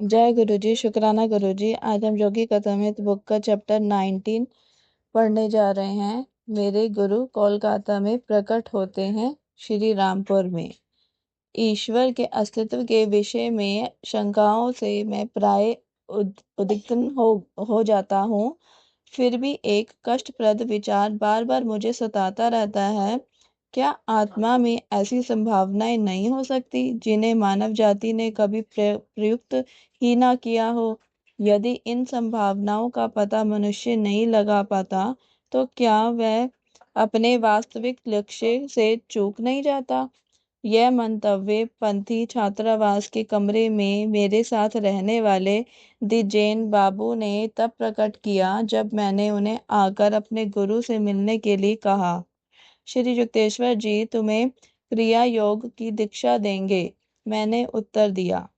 जय गुरु जी, शुक्राना गुरु जी। आज हम योगी कथामृत बुक का चैप्टर 19 पढ़ने जा रहे हैं। मेरे गुरु कोलकाता में प्रकट होते हैं, श्री रामपुर में। ईश्वर के अस्तित्व के विषय में शंकाओं से मैं प्राय उद्विग्न हो जाता हूँ। फिर भी एक कष्टप्रद विचार बार बार मुझे सताता रहता है। क्या आत्मा में ऐसी संभावनाएं नहीं हो सकती जिन्हें मानव जाति ने कभी प्रयुक्त ही ना किया हो? यदि इन संभावनाओं का पता मनुष्य नहीं लगा पाता तो क्या वह अपने वास्तविक लक्ष्य से चूक नहीं जाता? यह मंतव्य पंथी छात्रावास के कमरे में मेरे साथ रहने वाले द्विजेन बाबू ने तब प्रकट किया जब मैंने उन्हें आकर अपने गुरु से मिलने के लिए कहा। श्री युक्तेश्वर जी तुम्हें क्रिया योग की दीक्षा देंगे, मैंने उत्तर दिया।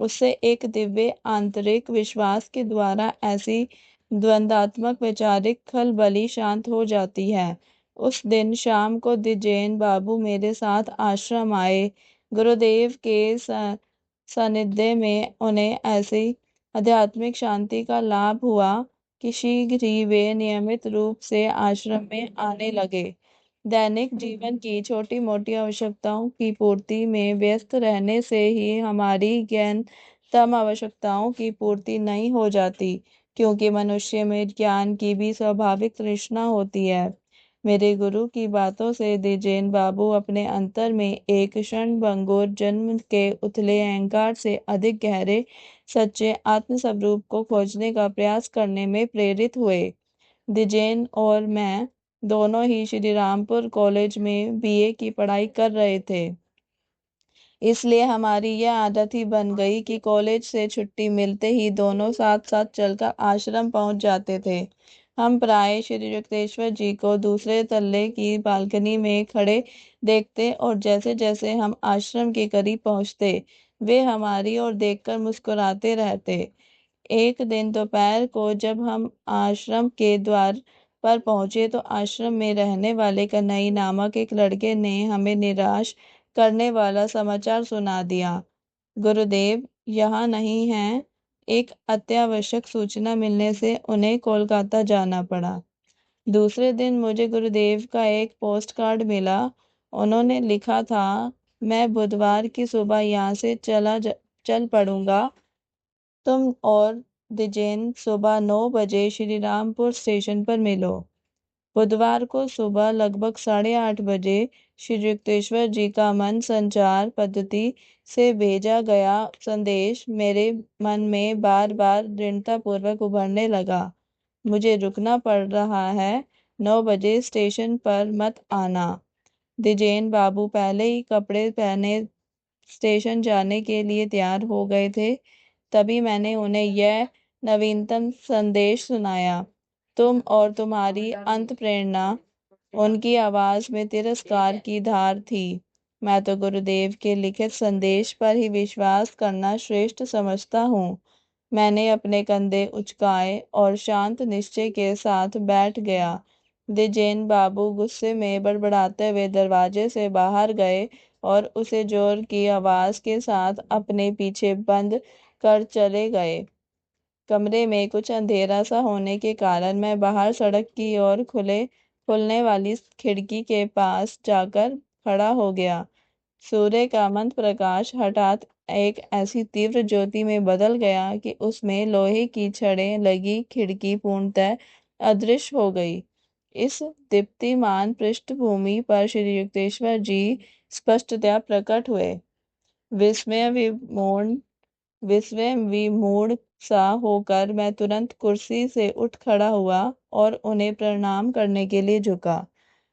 उससे एक दिव्य आंतरिक विश्वास के द्वारा ऐसी द्वंद्वात्मक वैचारिक खलबली शांत हो जाती है। उस दिन शाम को द्विजेन बाबू मेरे साथ आश्रम आए। गुरुदेव के सानिध्य में उन्हें ऐसी आध्यात्मिक शांति का लाभ हुआ कि शीघ्र ही वे नियमित रूप से आश्रम में आने लगे। दैनिक जीवन की छोटी मोटी आवश्यकताओं की पूर्ति में व्यस्त रहने से ही हमारी गहनतम आवश्यकताओं की पूर्ति नहीं हो जाती, क्योंकि मनुष्य में ज्ञान की भी स्वाभाविक तृष्णा होती है। मेरे गुरु की बातों से द्विजेन बाबू अपने अंतर में एक क्षणभंगुर जन्म के उथले अहंकार से अधिक गहरे सच्चे आत्मस्वरूप को खोजने का प्रयास करने में प्रेरित हुए। द्विजेन और मैं दोनों ही श्री रामपुर कॉलेज में बीए की पढ़ाई कर रहे थे। इसलिए हमारी यह आदत ही बन गई कि कॉलेज से छुट्टी मिलते ही दोनों साथ साथ चलकर आश्रम पहुंच जाते थे। हम प्राय श्री युक्तेश्वर जी को दूसरे तल्ले की बालकनी में खड़े देखते और जैसे जैसे हम आश्रम के करीब पहुंचते वे हमारी ओर देखकर मुस्कुराते रहते। एक दिन दोपहर को जब हम आश्रम के द्वार पर पहुंचे तो आश्रम में रहने वाले कन्हई नामक एक लड़के ने हमें निराश करने वाला समाचार सुना दिया। गुरुदेव यहाँ नहीं हैं। एक अत्यावश्यक सूचना मिलने से उन्हें कोलकाता जाना पड़ा। दूसरे दिन मुझे गुरुदेव का एक पोस्ट कार्ड मिला। उन्होंने लिखा था, मैं बुधवार की सुबह यहाँ से चल पड़ूंगा। तुम और द्विजेन सुबह 9 बजे श्री रामपुर स्टेशन पर मिलो। बुधवार को सुबह लगभग 8:30 बजे श्री युक्तेश्वर जी का मन संचार पद्धति से भेजा गया संदेश मेरे मन में बार बार दृढ़तापूर्वक उभरने लगा। मुझे रुकना पड़ रहा है, 9 बजे स्टेशन पर मत आना। द्विजेन बाबू पहले ही कपड़े पहने स्टेशन जाने के लिए तैयार हो गए थे। तभी मैंने उन्हें यह नवीनतम संदेश सुनाया। तुम और तुम्हारी अंत प्रेरणा। उनकी आवाज में तिरस्कार की धार थी। मैं तो गुरुदेव के लिखित संदेश पर ही विश्वास करना श्रेष्ठ समझता हूँ। मैंने अपने कंधे उचकाए और शांत निश्चय के साथ बैठ गया। द्विजेन बाबू गुस्से में बड़बड़ाते हुए दरवाजे से बाहर गए और उसे जोर की आवाज के साथ अपने पीछे बंद कर चले गए। कमरे में कुछ अंधेरा सा होने के कारण मैं बाहर सड़क की ओर खुलने वाली खिड़की के पास जाकर खड़ा हो गया। सूर्य का मंद प्रकाश हठात एक ऐसी तीव्र ज्योति में बदल गया कि उसमें लोहे की छड़ें लगी खिड़की पूर्णतः अदृश्य हो गई। इस दीप्तिमान पृष्ठभूमि पर श्री युक्तेश्वर जी स्पष्टतया प्रकट हुए। विस्मय विमूढ़ विस्मय विमूढ़ सा होकर मैं तुरंत कुर्सी से उठ खड़ा हुआ और उन्हें प्रणाम करने के लिए झुका।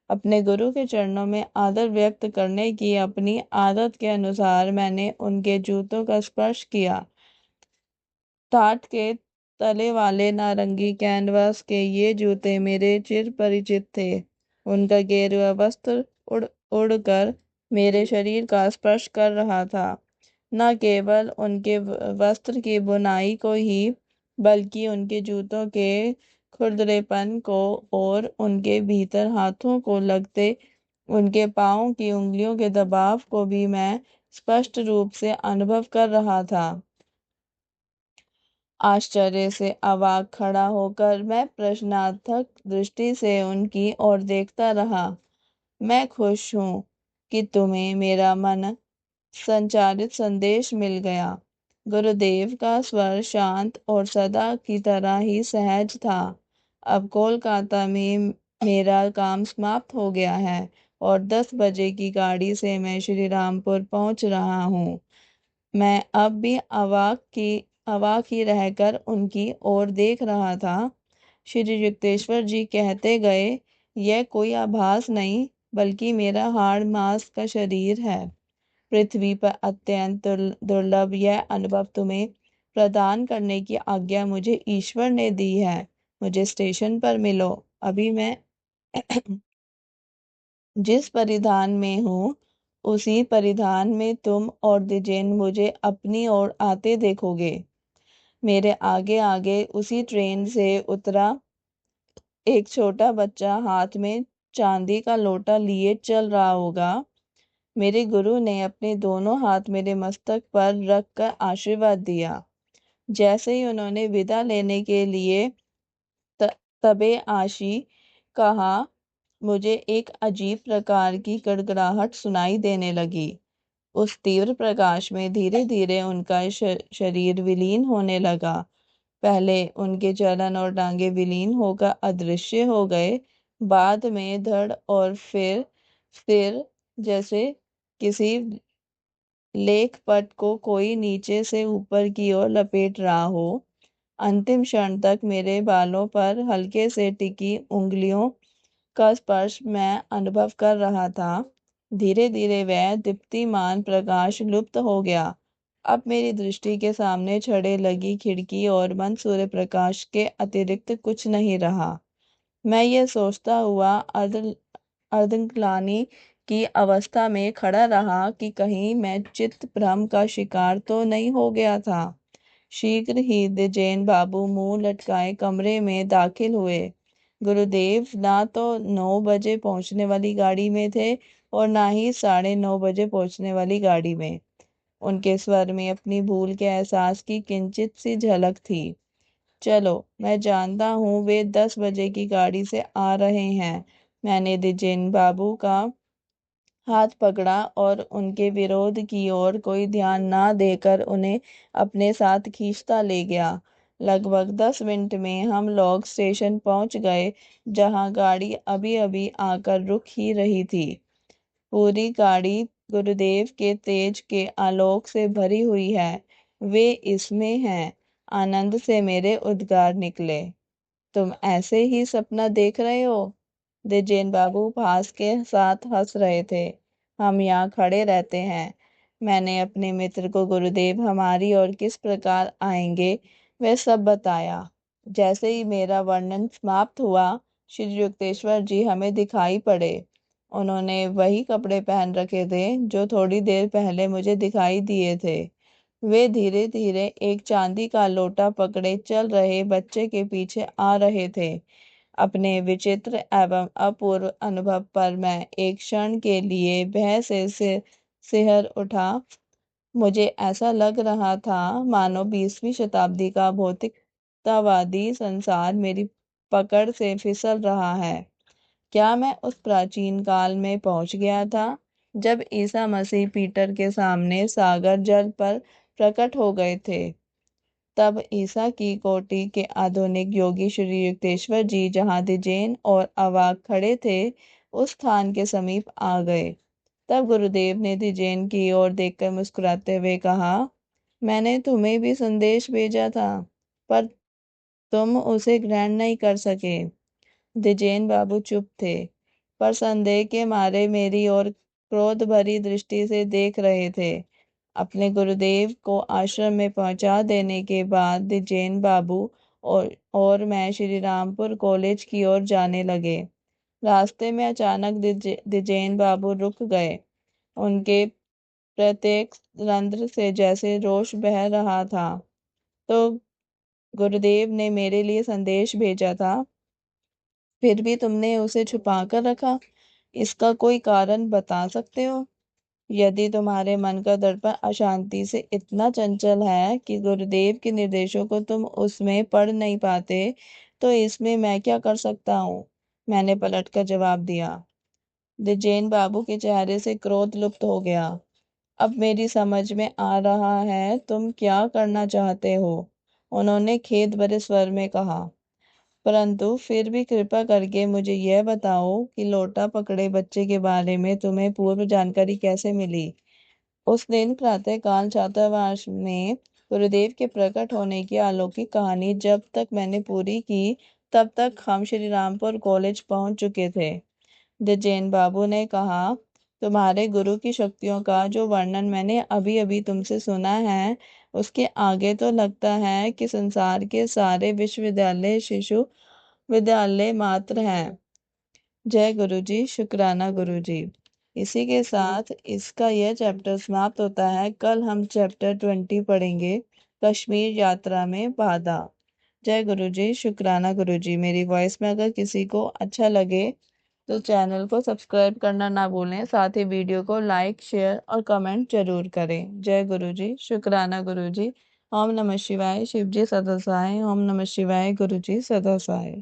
अपने गुरु के चरणों में आदर व्यक्त करने की अपनी आदत के अनुसार मैंने उनके जूतों का स्पर्श किया। टाट के तले वाले नारंगी कैनवास के ये जूते मेरे चिर परिचित थे। उनका गेरुआ वस्त्र उड़ उड़कर मेरे शरीर का स्पर्श कर रहा था। न केवल उनके वस्त्र की बुनाई को ही बल्कि उनके जूतों के खुरदरेपन को और उनके भीतर हाथों को लगते उनके पाँव की उंगलियों के दबाव को भी मैं स्पष्ट रूप से अनुभव कर रहा था। आश्चर्य से अवाक खड़ा होकर मैं प्रश्नार्थक दृष्टि से उनकी ओर देखता रहा। मैं खुश हूँ कि तुम्हें मेरा मन संचारित संदेश मिल गया। गुरुदेव का स्वर शांत और सदा की तरह ही सहज था। अब कोलकाता में मेरा काम समाप्त हो गया है और 10 बजे की गाड़ी से मैं श्री रामपुर पहुंच रहा हूँ। मैं अब भी अवाक ही रहकर उनकी ओर देख रहा था। श्री युक्तेश्वर जी कहते गए, यह कोई आभास नहीं बल्कि मेरा हाड़ मांस का शरीर है। पृथ्वी पर अत्यंत दुर्लभ यह अनुभव तुम्हें प्रदान करने की आज्ञा मुझे ईश्वर ने दी है। मुझे स्टेशन पर मिलो। अभी मैं जिस परिधान में हूँ उसी परिधान में तुम और द्विजेन मुझे अपनी ओर आते देखोगे। मेरे आगे आगे उसी ट्रेन से उतरा एक छोटा बच्चा हाथ में चांदी का लोटा लिए चल रहा होगा। मेरे गुरु ने अपने दोनों हाथ मेरे मस्तक पर रखकर आशीर्वाद दिया। जैसे ही उन्होंने विदा लेने के लिए त- तबे आशी कहा, मुझे एक अजीब प्रकार की गड़गड़ाहट सुनाई देने लगी। उस तीव्र प्रकाश में धीरे धीरे उनका शरीर विलीन होने लगा। पहले उनके चरण और टांगे विलीन होकर अदृश्य हो गए, बाद में धड़ और फिर सिर, जैसे किसी लेखपट को कोई नीचे से ऊपर की ओर लपेट रहा हो। अंतिम क्षण तक मेरे बालों पर हल्के से टिकी उंगलियों का स्पर्श मैं अनुभव कर रहा था। धीरे धीरे वह दीप्तिमान प्रकाश लुप्त हो गया। अब मेरी दृष्टि के सामने छड़े लगी खिड़की और मंद सूर्य प्रकाश के अतिरिक्त कुछ नहीं रहा। मैं ये सोचता हुआ अर्धग्लानि की अवस्था में खड़ा रहा कि कहीं मैं चित्त भ्रम का शिकार तो नहीं हो गया था। शीघ्र ही द्विजेन बाबू मुंह लटकाए कमरे में दाखिल हुए। गुरुदेव ना तो 9 बजे पहुंचने वाली गाड़ी में थे और ना ही 9:30 बजे पहुंचने वाली गाड़ी में। उनके स्वर में अपनी भूल के एहसास की किंचित सी झलक थी। चलो, मैं जानता हूँ वे 10 बजे की गाड़ी से आ रहे हैं। मैंने द्विजेन बाबू का हाथ पकड़ा और उनके विरोध की ओर कोई ध्यान ना देकर उन्हें अपने साथ खींचता ले गया। लगभग 10 मिनट में हम लोग स्टेशन पहुंच गए, जहां गाड़ी अभी अभी आकर रुक ही रही थी। पूरी गाड़ी गुरुदेव के तेज के आलोक से भरी हुई है। वे इसमें हैं। आनंद से मेरे उद्गार निकले। तुम ऐसे ही सपना देख रहे हो? द्विजेन बाबू भास के साथ हंस रहे थे। हम यहाँ खड़े रहते हैं। मैंने अपने मित्र को गुरुदेव हमारी और किस प्रकार आएंगे वह सब बताया। जैसे ही मेरा वर्णन समाप्त हुआ, श्री युक्तेश्वर जी हमें दिखाई पड़े। उन्होंने वही कपड़े पहन रखे थे जो थोड़ी देर पहले मुझे दिखाई दिए थे। वे धीरे धीरे एक चांदी का लोटा पकड़े चल रहे बच्चे के पीछे आ रहे थे। अपने विचित्र एवं अपूर्व अनुभव पर मैं एक क्षण के लिए भय से सिहर उठा। मुझे ऐसा लग रहा था मानो 20वीं शताब्दी का भौतिकतावादी संसार मेरी पकड़ से फिसल रहा है। क्या मैं उस प्राचीन काल में पहुंच गया था जब ईसा मसीह पीटर के सामने सागर जल पर प्रकट हो गए थे? तब ईसा की कोटि के आधुनिक योगी श्री युक्तेश्वर जी जहाँ द्विजेन और अवाक खड़े थे, उस स्थान के समीप आ गए। तब गुरुदेव ने द्विजेन की ओर देखकर मुस्कुराते हुए कहा, मैंने तुम्हें भी संदेश भेजा था, पर तुम उसे ग्रहण नहीं कर सके। द्विजेन बाबू चुप थे, पर संदेह के मारे मेरी ओर क्रोध भरी दृष्टि से देख रहे थे। अपने गुरुदेव को आश्रम में पहुंचा देने के बाद द्विजेन बाबू और मैं श्री रामपुर कॉलेज की ओर जाने लगे। रास्ते में अचानक द्विजेन बाबू रुक गए। उनके प्रत्येक रंध्र से जैसे रोष बह रहा था। तो गुरुदेव ने मेरे लिए संदेश भेजा था, फिर भी तुमने उसे छुपा कर रखा। इसका कोई कारण बता सकते हो? यदि तुम्हारे मन का दर्पण अशांति से इतना चंचल है कि गुरुदेव के निर्देशों को तुम उसमें पढ़ नहीं पाते, तो इसमें मैं क्या कर सकता हूँ? मैंने पलटकर जवाब दिया। द्विजेन बाबू के चेहरे से क्रोध लुप्त हो गया। अब मेरी समझ में आ रहा है तुम क्या करना चाहते हो, उन्होंने खेद भरे स्वर में कहा। परंतु फिर भी कृपा करके मुझे यह बताओ कि लोटा पकड़े बच्चे के बारे में तुम्हें पूर्व जानकारी कैसे मिली? उस दिन प्रातःकाल छात्रावास में गुरुदेव के प्रकट होने की अलौकिक कहानी जब तक मैंने पूरी की, तब तक हम श्री रामपुर कॉलेज पहुंच चुके थे। द्विजेन बाबू ने कहा, तुम्हारे गुरु की शक्तियों का जो वर्णन मैंने अभी अभी तुमसे सुना है, उसके आगे तो लगता है कि संसार के सारे विश्वविद्यालय शिशु विद्यालय मात्र हैं। जय गुरु जी, शुक्राना गुरु जी। इसी के साथ इसका यह चैप्टर समाप्त होता है। कल हम चैप्टर 20 पढ़ेंगे, कश्मीर यात्रा में बाधा। जय गुरु जी, शुक्राना गुरु जी। मेरी वॉइस में अगर किसी को अच्छा लगे तो चैनल को सब्सक्राइब करना ना भूलें, साथ ही वीडियो को लाइक शेयर और कमेंट जरूर करें। जय गुरु जी, शुक्राना गुरु जी। ओम नमः शिवाय। शिव जी सदा सहाय। ओम नमः शिवाय। गुरु जी सदा सहाय।